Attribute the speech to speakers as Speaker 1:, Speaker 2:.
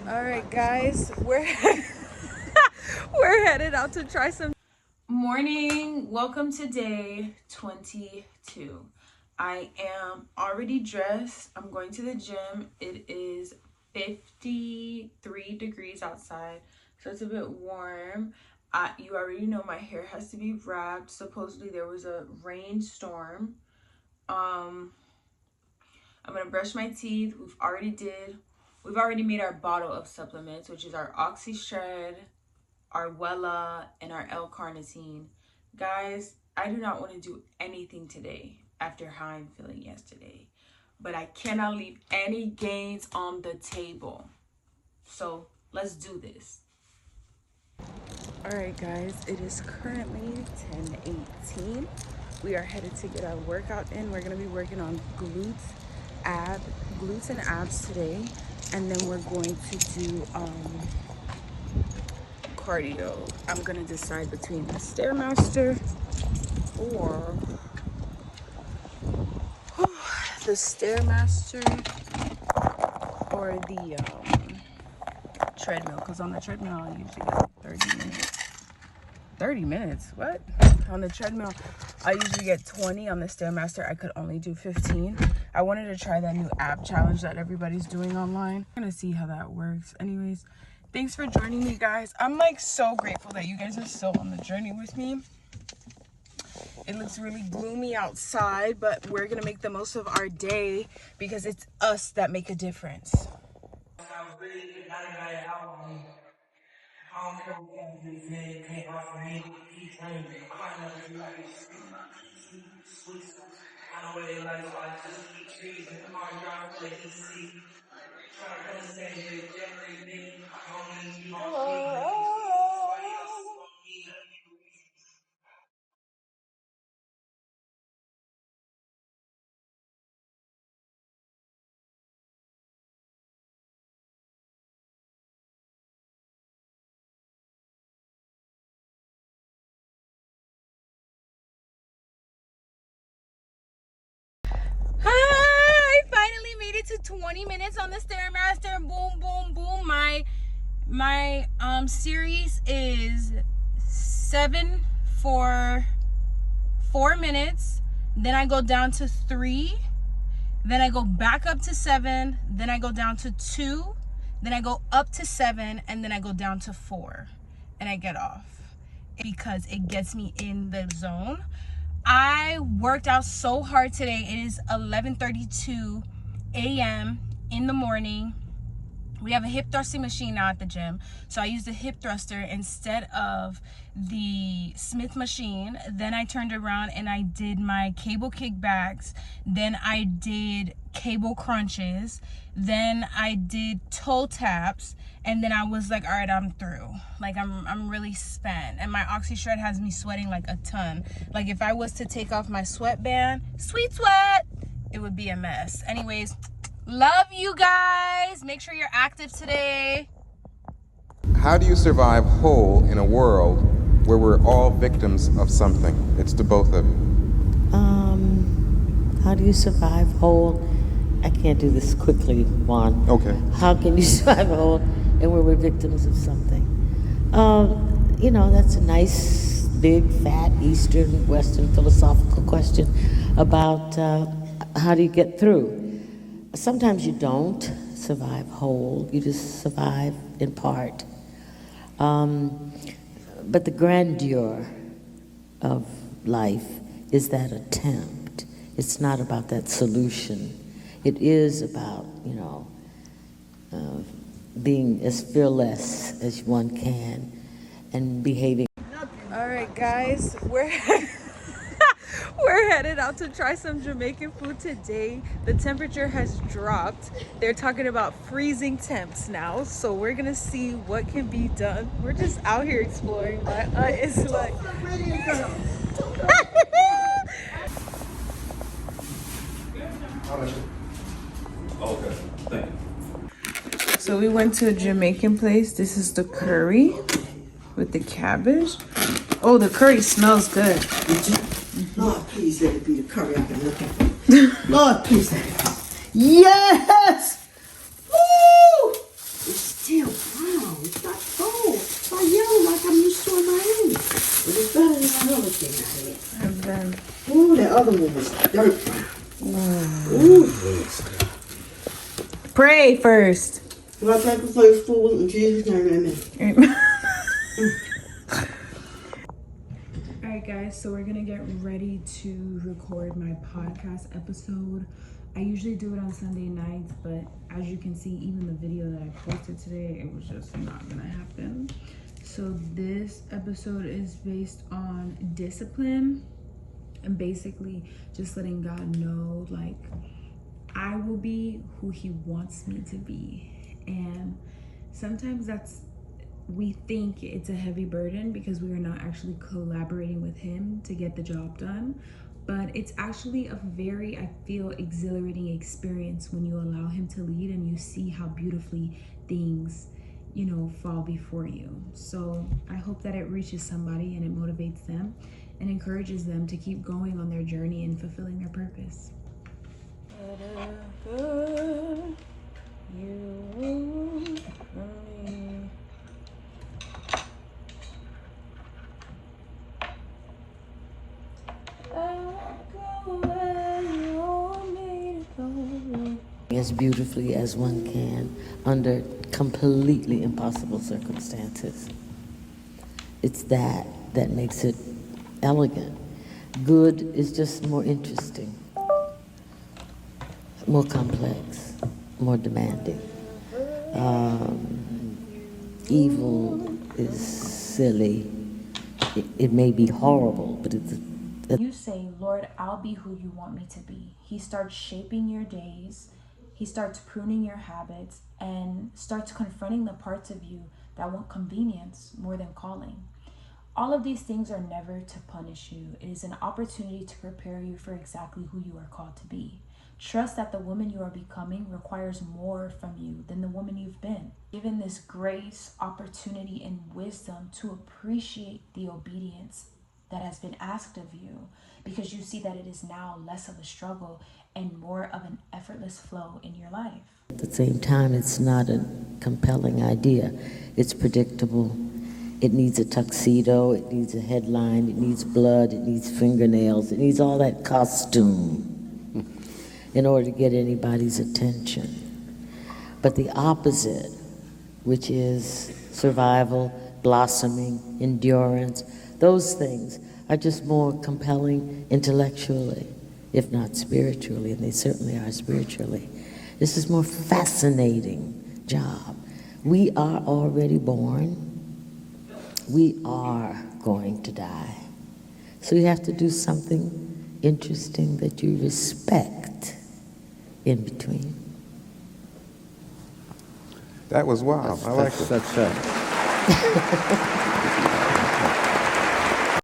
Speaker 1: All right, guys, we're headed out to try some morning. Welcome to day 22. I am already dressed. I'm going to the gym. It is 53 degrees outside, so it's a bit warm. You already know my hair has to be wrapped. Supposedly there was a rainstorm. I'm gonna brush my teeth. We've already made our bottle of supplements, which is our Oxy Shred, our Wella, and our L-carnitine. Guys, I do not want to do anything today after how I'm feeling yesterday, but I cannot leave any gains on the table. So let's do this. All right, guys, it is currently 10:18. We are headed to get our workout in. We're gonna be working on glutes and abs today, and then we're going to do cardio. I'm gonna decide between the Stairmaster or the treadmill, because on the treadmill I usually get 30 minutes. 30 minutes? What? On the treadmill I usually get 20. On the Stairmaster I could only do 15. I wanted to try that new app challenge that everybody's doing online. I'm gonna see how that works. Anyways, thanks for joining me, guys. I'm like so grateful that you guys are still on the journey with me. It looks really gloomy outside, but we're gonna make the most of our day because it's us that make a difference. I finally made it to 20 minutes on the Stairmaster. Boom, boom, boom. My series is 7 for 4 minutes. Then I go down to 3. Then I go back up to 7. Then I go down to 2. Then I go up to 7, and then I go down to 4, and I get off because it gets me in the zone. I worked out so hard today. It is 11:32 a.m. in the morning. We have a hip thrusting machine now at the gym, so I used the hip thruster instead of the Smith machine. Then I turned around and I did my cable kickbacks. Then I did cable crunches. Then I did toe taps, and then I was like, all right, I'm through. Like I'm really spent, and my Oxy Shred has me sweating like a ton. Like if I was to take off my sweatband, sweet sweat, it would be a mess. Anyways, love you guys. Make sure you're active today.
Speaker 2: How do you survive whole in a world where we're all victims of something? It's to both of you.
Speaker 3: How do you survive whole? I can't do this quickly, Juan.
Speaker 2: Okay.
Speaker 3: How can you survive whole and where we're victims of something? You know, that's a nice, big, fat, Eastern, Western philosophical question about how do you get through. Sometimes you don't survive whole, you just survive in part. But the grandeur of life is that attempt. It's not about that solution. It is about, you know, being as fearless as one can and behaving.
Speaker 1: All right, guys, we're headed out to try some Jamaican food today. The temperature has dropped. They're talking about freezing temps now, so we're gonna see what can be done. We're just out here exploring. My aunt is like
Speaker 4: Okay, thank you.
Speaker 1: So we went to a Jamaican place. This is the curry with the cabbage. Oh, the curry smells good.
Speaker 5: Lord, please let it be the curry I've been looking for. Lord, please let it be. Yes! Woo! It's still other one was dirt. Ooh.
Speaker 1: Pray first.
Speaker 5: Well, I thank you for your food in Jesus' name, amen.
Speaker 1: Alright guys, so we're gonna get ready to record my podcast episode. I usually do it on Sunday nights, but as you can see, even the video that I posted today, it was just not gonna happen. So this episode is based on discipline and basically just letting God know, like, I will be who he wants me to be. And sometimes we think it's a heavy burden because we are not actually collaborating with him to get the job done. But it's actually a very, I feel, exhilarating experience when you allow him to lead and you see how beautifully things, you know, fall before you. So I hope that it reaches somebody and it motivates them and encourages them to keep going on their journey and fulfilling their purpose.
Speaker 3: As beautifully as one can under completely impossible circumstances. It's that makes it elegant. Good is just more interesting, more complex, more demanding. Evil is silly. It may be horrible, but it's
Speaker 1: You say, Lord, I'll be who you want me to be. He starts shaping your days. He starts pruning your habits and starts confronting the parts of you that want convenience more than calling. All of these things are never to punish you. It is an opportunity to prepare you for exactly who you are called to be. Trust that the woman you are becoming requires more from you than the woman you've been. Given this grace, opportunity, and wisdom to appreciate the obedience that has been asked of you, because you see that it is now less of a struggle and more of an effortless flow in your life.
Speaker 3: at the same time, it's not a compelling idea. It's predictable. It needs a tuxedo, it needs a headline, it needs blood, it needs fingernails, it needs all that costume in order to get anybody's attention. But the opposite, which is survival, blossoming, endurance, those things are just more compelling intellectually, if not spiritually, and they certainly are spiritually. This is more fascinating job. We are already born. We are going to die. So you have to do something interesting that you respect in between.
Speaker 2: That was wild. I like it.
Speaker 6: That's